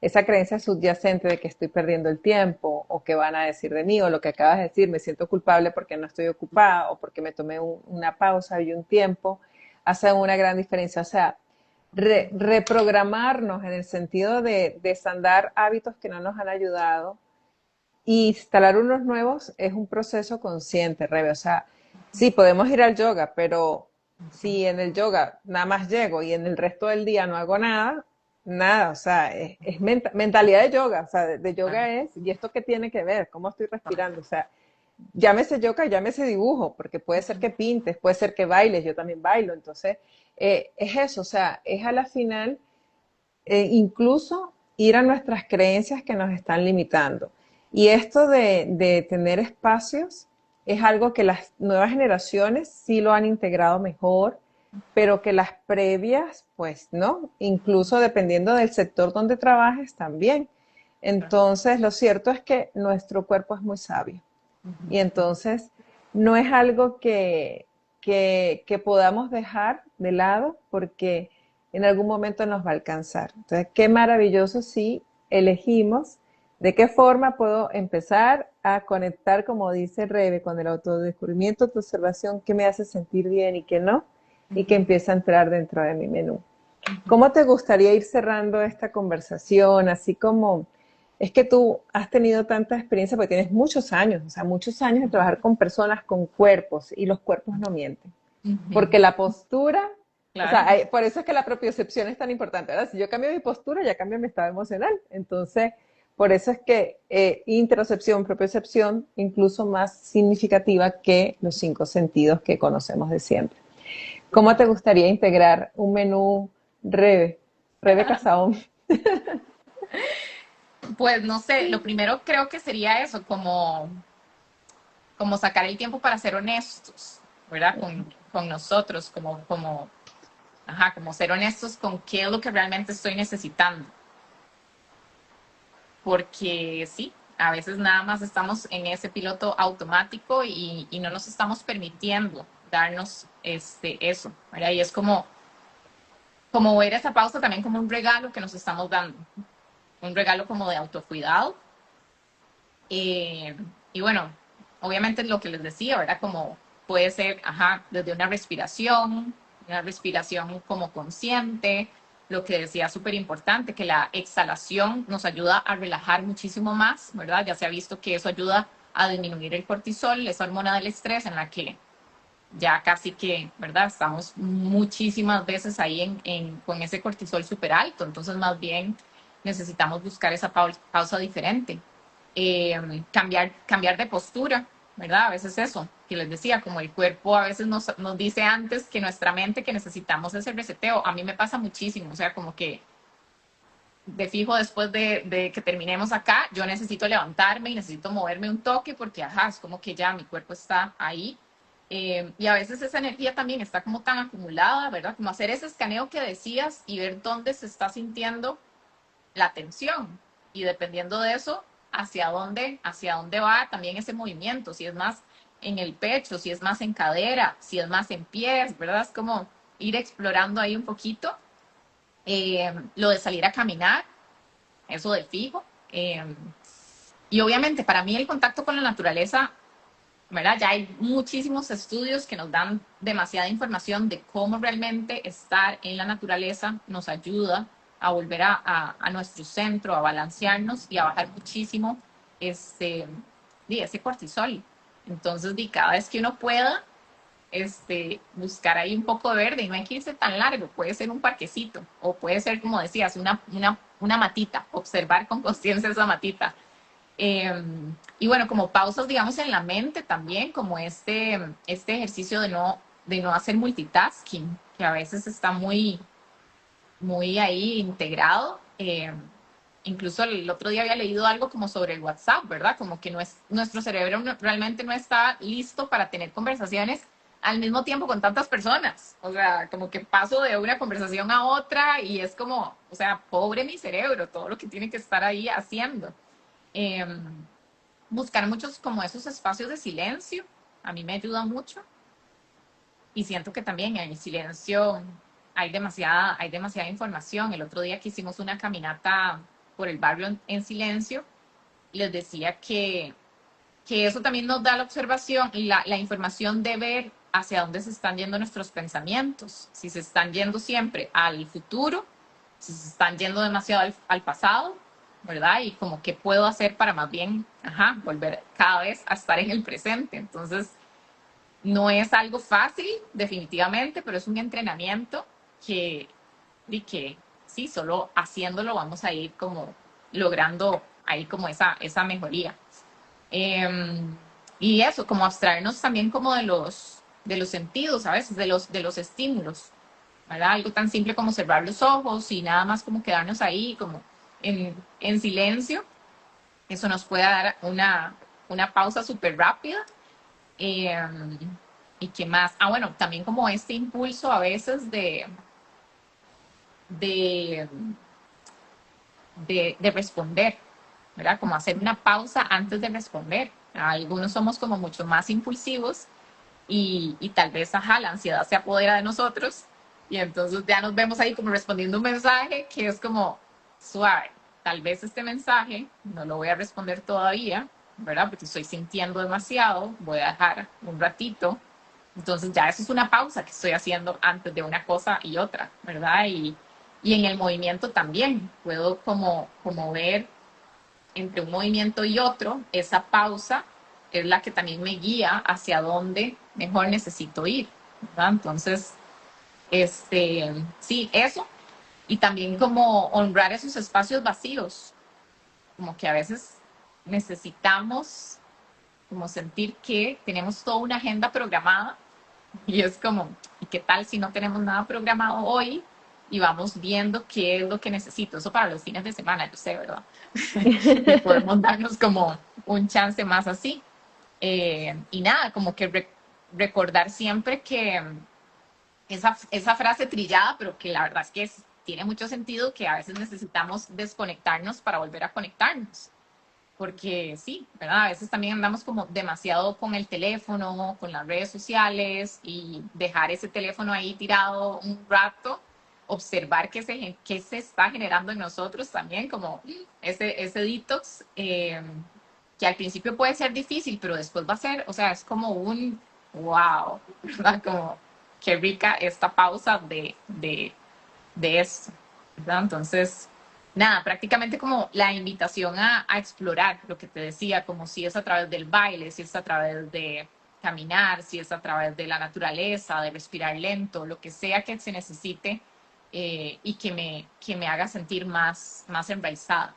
S1: esa creencia subyacente de que estoy perdiendo el tiempo o que van a decir de mí o lo que acabas de decir, me siento culpable porque no estoy ocupada o porque me tomé una pausa y un tiempo, hace una gran diferencia. O sea, reprogramarnos en el sentido de desandar hábitos que no nos han ayudado y instalar unos nuevos es un proceso consciente, Rebe. O sea, sí, podemos ir al yoga, pero si en el yoga nada más llego y en el resto del día no hago nada, nada, o sea, es mentalidad de yoga, o sea, de yoga es, ¿y esto qué tiene que ver? ¿Cómo estoy respirando? O sea, llámese yoga, llámese dibujo, porque puede ser que pintes, puede ser que bailes, yo también bailo, entonces, es eso, o sea, es a la final incluso ir a nuestras creencias que nos están limitando. Y esto de tener espacios es algo que las nuevas generaciones sí lo han integrado mejor, pero que las previas, pues no, incluso dependiendo del sector donde trabajes también. Entonces, lo cierto es que nuestro cuerpo es muy sabio. Y entonces, no es algo que podamos dejar de lado porque en algún momento nos va a alcanzar. Entonces, qué maravilloso si elegimos de qué forma puedo empezar a conectar, como dice Rebe, con el autodescubrimiento, autoobservación, qué me hace sentir bien y qué no, y que empieza a entrar dentro de mi menú. ¿Cómo te gustaría ir cerrando esta conversación? Así como es que tú has tenido tanta experiencia porque tienes muchos años, o sea, muchos años de trabajar con personas, con cuerpos, y los cuerpos no mienten. Porque la postura, o
S2: Claro.
S1: sea, por eso es que la propiocepción es tan importante, ¿verdad? Si yo cambio mi postura, ya cambio mi estado emocional. Entonces, por eso es que interocepción, propiocepción, incluso más significativa que los 5 sentidos que conocemos de siempre. ¿Cómo te gustaría integrar un menú Rebe Casaón?
S2: Pues no sé, lo primero creo que sería eso, como sacar el tiempo para ser honestos, ¿verdad? Con nosotros, ajá, como ser honestos con qué es lo que realmente estoy necesitando. Porque sí, a veces nada más estamos en ese piloto automático y no nos estamos permitiendo darnos eso, ¿verdad? Y es como ver esa pausa también como un regalo que nos estamos dando, un regalo como de autocuidado. Eh, y bueno, obviamente lo que les decía, ¿verdad? Como puede ser, ajá, desde una respiración como consciente, lo que decía súper importante, que la exhalación nos ayuda a relajar muchísimo más, ¿verdad? Ya se ha visto que eso ayuda a disminuir el cortisol, esa hormona del estrés en la que ya casi que, ¿verdad? Estamos muchísimas veces ahí con ese cortisol súper alto, entonces más bien necesitamos buscar esa pausa diferente. Cambiar de postura, ¿verdad? A veces eso. que les decía, como el cuerpo a veces nos dice antes que nuestra mente que necesitamos ese reseteo. A mí me pasa muchísimo, o sea, como que de fijo después de que terminemos acá, yo necesito levantarme y necesito moverme un toque porque, ajá, es como que ya mi cuerpo está ahí. Y a veces esa energía también está como tan acumulada, ¿verdad? Como hacer ese escaneo que decías y ver dónde se está sintiendo la tensión. Y dependiendo de eso, hacia dónde va también ese movimiento, si es más en el pecho, si es más en cadera, si es más en pies, ¿verdad? Es como ir explorando ahí un poquito. Lo de salir a caminar, eso de fijo. Y obviamente para mí el contacto con la naturaleza, ¿verdad? Ya hay muchísimos estudios que nos dan demasiada información de cómo realmente estar en la naturaleza nos ayuda a volver a nuestro centro, a balancearnos y a bajar muchísimo ese cortisol. Entonces, cada vez que uno pueda, buscar ahí un poco de verde y no hay que irse tan largo, puede ser un parquecito o puede ser, como decías, una matita, observar con conciencia esa matita. Eh, y bueno, como pausas, digamos, en la mente también, como este ejercicio de no hacer multitasking, que a veces está muy ahí integrado. Incluso el otro día había leído algo como sobre el WhatsApp, ¿verdad? Como que nuestro cerebro realmente no está listo para tener conversaciones al mismo tiempo con tantas personas. O sea, como que paso de una conversación a otra y es como, o sea, pobre mi cerebro, todo lo que tiene que estar ahí haciendo. Eh, Buscar muchos como esos espacios de silencio, a mí me ayuda mucho y siento que también en el silencio hay demasiada información. El otro día que hicimos una caminata por el barrio en silencio, les decía que eso también nos da la observación y la información de ver hacia dónde se están yendo nuestros pensamientos, si se están yendo siempre al futuro, si se están yendo demasiado al pasado, ¿verdad? Y como qué puedo hacer para más bien, ajá, volver cada vez a estar en el presente. Entonces, no es algo fácil, definitivamente, pero es un entrenamiento que sí, solo haciéndolo vamos a ir como logrando ahí como esa mejoría. Eh, y eso, como abstraernos también como de los sentidos, a veces, de los estímulos, ¿verdad? Algo tan simple como cerrar los ojos y nada más como quedarnos ahí como en silencio. Eso nos puede dar una pausa súper rápida. Eh, ¿Y qué más? Ah, bueno, también como este impulso a veces de, de responder, ¿verdad? Como hacer una pausa antes de responder. Algunos somos como mucho más impulsivos y tal vez, ajá, la ansiedad se apodera de nosotros y entonces ya nos vemos ahí como respondiendo un mensaje que es como suave. Tal vez este mensaje no lo voy a responder todavía, ¿verdad? Porque estoy sintiendo demasiado, voy a dejar un ratito. Entonces ya eso es una pausa que estoy haciendo antes de una cosa y otra, ¿verdad? Y en el movimiento también puedo como ver entre un movimiento y otro, esa pausa es la que también me guía hacia dónde mejor necesito ir, ¿verdad? Entonces, sí, eso. Y también como honrar esos espacios vacíos, como que a veces necesitamos como sentir que tenemos toda una agenda programada y es como, ¿y qué tal si no tenemos nada programado hoy? Y vamos viendo qué es lo que necesito. Eso para los fines de semana, yo sé, ¿verdad? Y podemos darnos como un chance más así. Y nada, como que recordar siempre que esa frase trillada, pero que la verdad es que tiene mucho sentido, que a veces necesitamos desconectarnos para volver a conectarnos. Porque sí, ¿verdad? A veces también andamos como demasiado con el teléfono, con las redes sociales y dejar ese teléfono ahí tirado un rato, observar qué se está generando en nosotros también, como ese detox, que al principio puede ser difícil, pero después va a ser, o sea, es como un wow, ¿verdad? Como qué rica esta pausa de esto, ¿verdad? Entonces, nada, prácticamente como la invitación a explorar lo que te decía, como si es a través del baile, si es a través de caminar, si es a través de la naturaleza, de respirar lento, lo que sea que se necesite, y que me haga sentir más enraizada.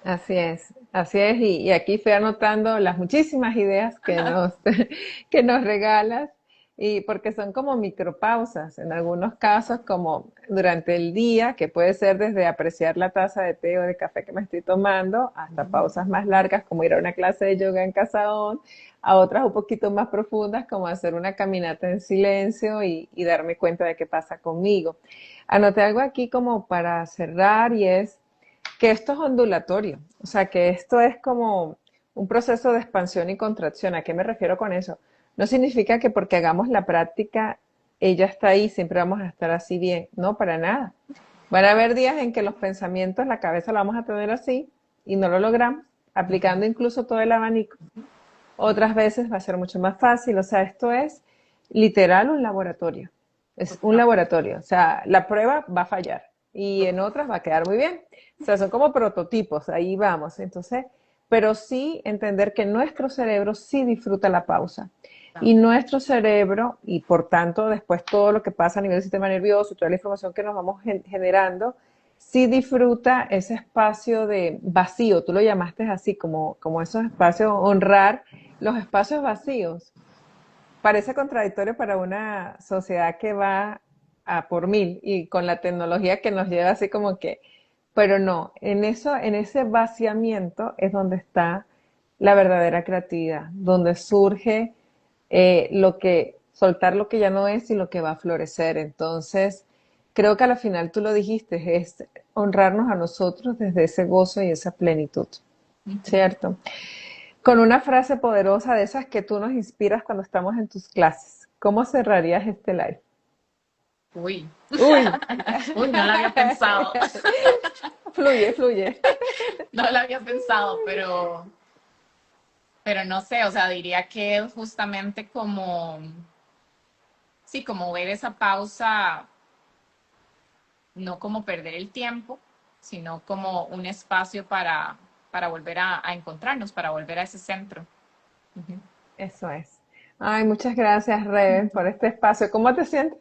S1: Así es. Así es, y aquí fui anotando las muchísimas ideas que nos regalas, y porque son como micropausas, en algunos casos como durante el día, que puede ser desde apreciar la taza de té o de café que me estoy tomando, hasta pausas más largas como ir a una clase de yoga en Casaón, a otras un poquito más profundas como hacer una caminata en silencio y darme cuenta de qué pasa conmigo. Anoté algo aquí como para cerrar y es que esto es ondulatorio, o sea, que esto es como un proceso de expansión y contracción. ¿A qué me refiero con eso? No significa que porque hagamos la práctica, ella está ahí, siempre vamos a estar así bien. No, para nada. Van a haber días en que los pensamientos, la cabeza la vamos a tener así y no lo logramos, aplicando incluso todo el abanico. Otras veces va a ser mucho más fácil, o sea, esto es literal un laboratorio. Es un
S2: Total.
S1: laboratorio, o sea, la prueba va a fallar y en otras va a quedar muy bien. O sea, son como prototipos, ahí vamos. Entonces, pero sí entender que nuestro cerebro sí disfruta la pausa. Y nuestro cerebro, y por tanto después todo lo que pasa a nivel del sistema nervioso, toda la información que nos vamos generando, sí disfruta ese espacio de vacío. Tú lo llamaste así, como esos espacios, honrar los espacios vacíos. Parece contradictorio para una sociedad que va a por mil y con la tecnología que nos lleva así como que, pero no, en eso, en ese vaciamiento es donde está la verdadera creatividad, donde surge soltar lo que ya no es y lo que va a florecer. Entonces, creo que al final tú lo dijiste, es honrarnos a nosotros desde ese gozo y esa plenitud,
S2: Ujú.
S1: ¿cierto? Con una frase poderosa de esas que tú nos inspiras cuando estamos en tus clases. ¿Cómo cerrarías este live?
S2: Uy,
S1: Uy,
S2: uy, no lo había pensado.
S1: fluye, fluye.
S2: No lo había pensado, pero no sé, o sea, diría que es justamente como, sí, como ver esa pausa, no como perder el tiempo, sino como un espacio para volver a encontrarnos, para volver a ese centro. Ujú.
S1: Eso es. Ay, muchas gracias, Reven, por este espacio. ¿Cómo te sientes?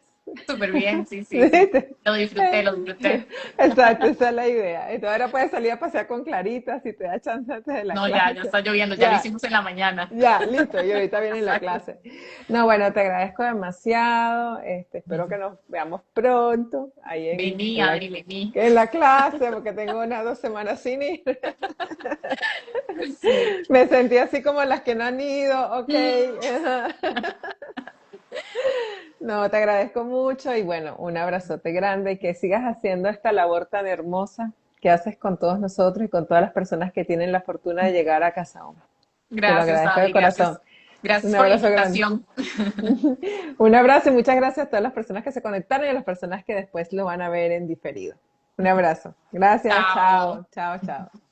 S2: Súper bien, sí, sí,
S1: Sí,
S2: sí. Lo disfruté, lo disfruté.
S1: exacto, esa es la idea. Entonces ahora puedes salir a pasear con Clarita si te da chance antes de la
S2: No, ya
S1: clase.
S2: está lloviendo, ya lo
S1: Ya,
S2: hicimos en la mañana.
S1: ya, listo. Y ahorita viene la clase. No, bueno, te agradezco demasiado. Espero que nos veamos pronto ahí
S2: Vení, Adri, vení.
S1: en la clase, porque tengo unas 2 semanas sin ir.
S2: Sí.
S1: Me sentí así como las que no han ido, ok. No, te agradezco mucho y bueno, un abrazote grande y que sigas haciendo esta labor tan hermosa que haces con todos nosotros y con todas las personas que tienen la fortuna de llegar a Casa Oma. Te lo
S2: Gracias,
S1: agradezco de
S2: Adri,
S1: corazón.
S2: gracias. Gracias
S1: Un
S2: por la
S1: abrazo grande.
S2: invitación.
S1: Un abrazo y muchas gracias a todas las personas que se conectaron y a las personas que después lo van a ver en diferido. Un abrazo. Gracias,
S2: Chao.
S1: chao, chao, chao.